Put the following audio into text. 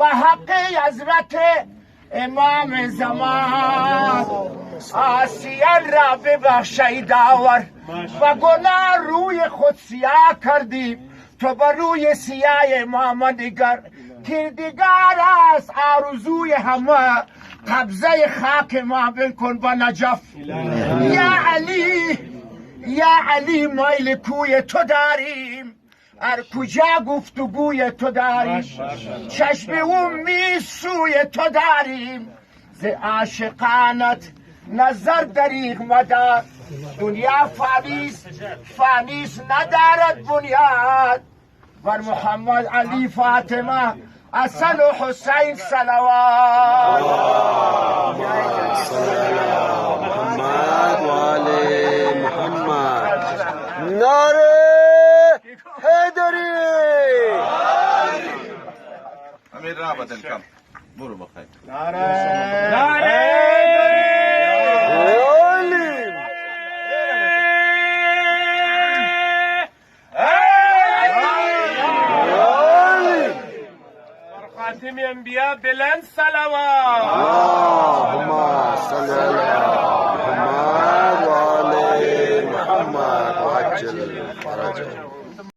به حق حضرت امام زمان آسیان را ببخشی داور و گناه روی خود سیاه کردیم تو بر روی سیاه امام دیگر کردگار است آرزوی همه قبضه خاک ما بکن با نجف یا علی مایل کوی تو داریم هر کجا گفتگوی تو داریم چشم امید سوی تو داریم ز عاشقانت نظر دریغ مدار دنیا فانیس ندارد بنیاد بر محمد علی فاطمه حسن و حسین صلوات محمد و آل محمد نعره حیدری امیر را بدل کم برو بخیر خاتم انبیاء بلند صلوات اللهم